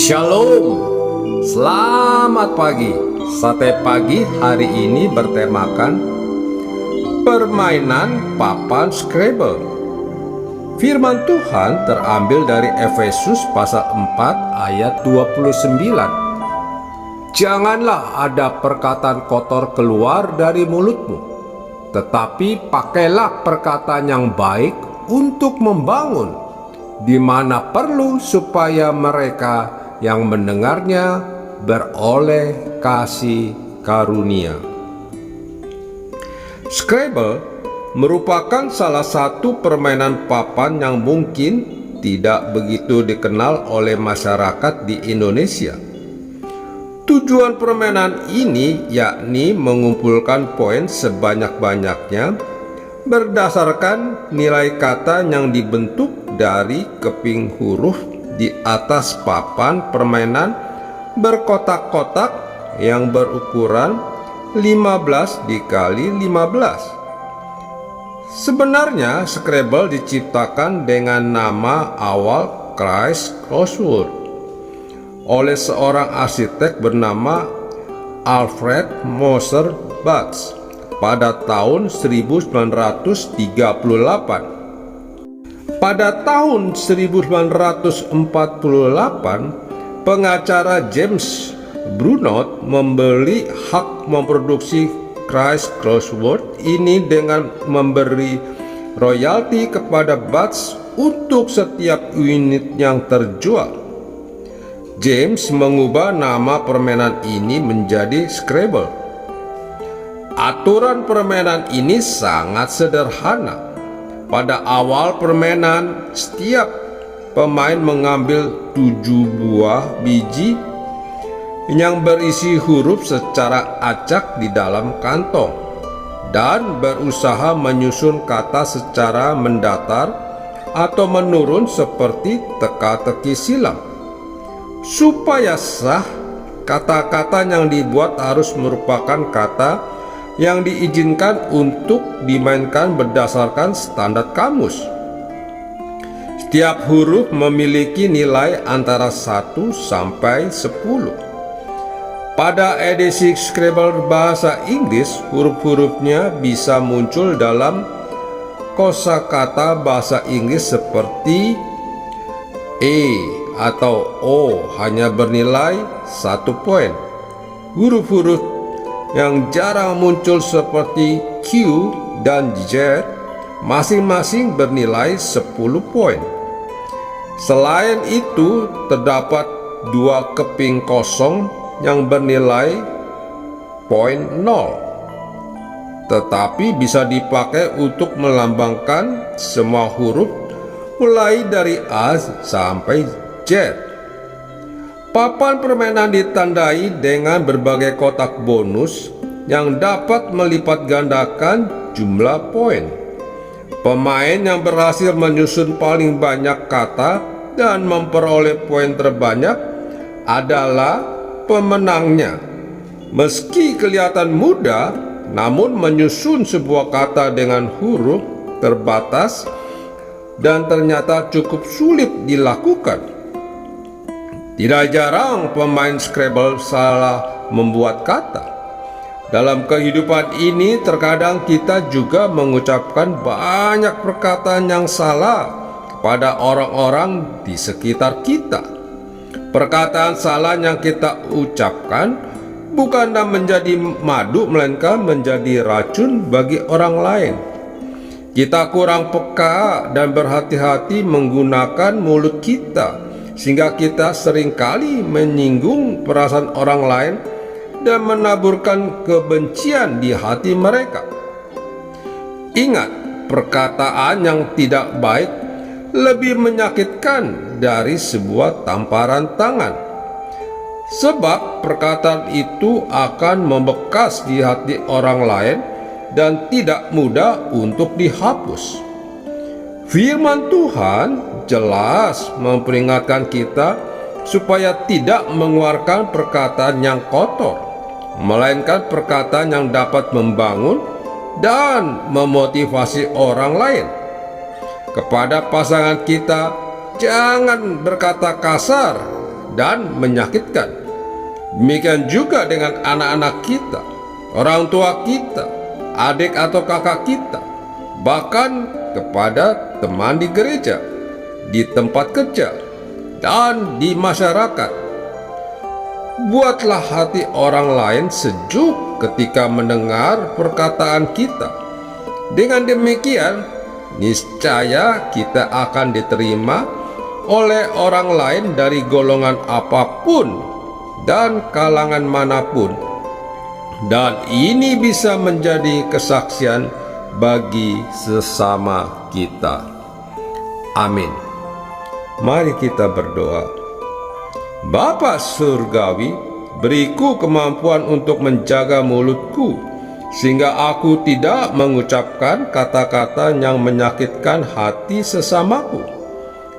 Shalom, selamat pagi. Sate pagi hari ini bertemakan permainan papan Scrabble. Firman Tuhan terambil dari Efesus pasal 4 ayat 29. Janganlah ada perkataan kotor keluar dari mulutmu, tetapi pakailah perkataan yang baik untuk membangun, di mana perlu, supaya mereka yang mendengarnya beroleh kasih karunia. Scrabble merupakan salah satu permainan papan yang mungkin tidak begitu dikenal oleh masyarakat di Indonesia. Tujuan permainan ini yakni mengumpulkan poin sebanyak-banyaknya berdasarkan nilai kata yang dibentuk dari keping huruf di atas papan permainan berkotak-kotak yang berukuran 15 dikali 15. Sebenarnya Scrabble diciptakan dengan nama awal Christ Crossword oleh seorang arsitek bernama Alfred Moser Butts pada tahun 1938. Pada tahun 1948, pengacara James Brunot membeli hak memproduksi Christ Crossword ini dengan memberi royalti kepada Butts untuk setiap unit yang terjual. James mengubah nama permainan ini menjadi Scrabble. Aturan permainan ini sangat sederhana. Pada awal permainan, setiap pemain mengambil 7 buah biji yang berisi huruf secara acak di dalam kantong dan berusaha menyusun kata secara mendatar atau menurun seperti teka-teki silang. Supaya sah, kata-kata yang dibuat harus merupakan kata yang diizinkan untuk dimainkan berdasarkan standar kamus. Setiap huruf memiliki nilai antara 1 sampai 10. Pada edisi Scrabble bahasa Inggris, huruf-hurufnya bisa muncul dalam kosakata bahasa Inggris seperti E atau O hanya bernilai 1 poin. Huruf-huruf yang jarang muncul seperti Q dan Z masing-masing bernilai 10 poin. Selain itu, terdapat 2 keping kosong yang bernilai poin 0, tetapi bisa dipakai untuk melambangkan semua huruf mulai dari A sampai Z. Papan permainan ditandai dengan berbagai kotak bonus yang dapat melipat gandakan jumlah poin. Pemain yang berhasil menyusun paling banyak kata dan memperoleh poin terbanyak adalah pemenangnya. Meski kelihatan mudah, namun menyusun sebuah kata dengan huruf terbatas dan ternyata cukup sulit dilakukan. Tidak jarang pemain Scrabble salah membuat kata. Dalam kehidupan ini terkadang kita juga mengucapkan banyak perkataan yang salah kepada orang-orang di sekitar kita. Perkataan salah yang kita ucapkan bukanlah menjadi madu, melainkan menjadi racun bagi orang lain. Kita kurang peka dan berhati-hati menggunakan mulut kita, sehingga kita seringkali menyinggung perasaan orang lain dan menaburkan kebencian di hati mereka. Ingat, perkataan yang tidak baik lebih menyakitkan dari sebuah tamparan tangan, sebab perkataan itu akan membekas di hati orang lain dan tidak mudah untuk dihapus. Firman Tuhan jelas memperingatkan kita supaya tidak mengeluarkan perkataan yang kotor, melainkan perkataan yang dapat membangun dan memotivasi orang lain. Kepada pasangan kita, jangan berkata kasar dan menyakitkan. Demikian juga dengan anak-anak kita, orang tua kita, adik atau kakak kita, bahkan kepada teman di gereja, di tempat kerja, dan di masyarakat. Buatlah hati orang lain sejuk ketika mendengar perkataan kita. Dengan demikian, niscaya kita akan diterima oleh orang lain dari golongan apapun dan kalangan manapun. Dan ini bisa menjadi kesaksian bagi sesama kita. Amin. Mari kita berdoa. Bapa Surgawi, beriku kemampuan untuk menjaga mulutku, sehingga aku tidak mengucapkan kata-kata yang menyakitkan hati sesamaku.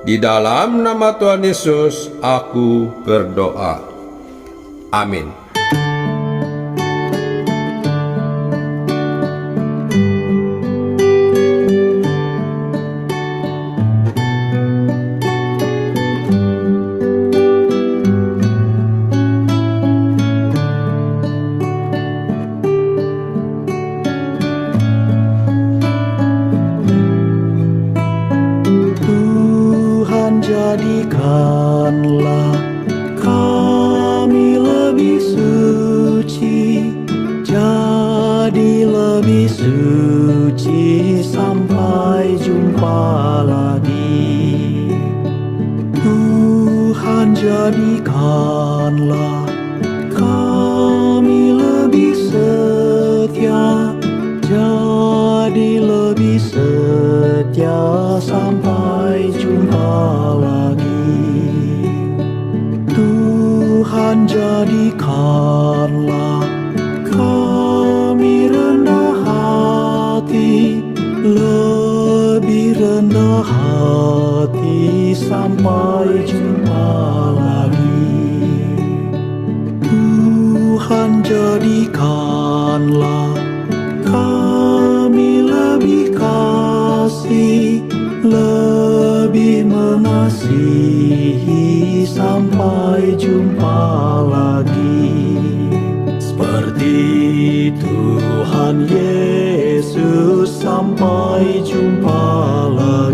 Di dalam nama Tuhan Yesus, aku berdoa. Amin. Jadikanlah kami lebih suci, jadi lebih suci sampai jumpa lagi. Tuhan, jadikanlah kami lebih setia, jadi lebih setia sampai jumpa lagi. Tuhan, jadikanlah kami rendah hati, lebih rendah hati sampai jumpa lagi. Tuhan, jadikanlah kami lebih kasih, lebih mengasihi sampai jumpa lagi. Seperti Tuhan Yesus, sampai jumpa lagi.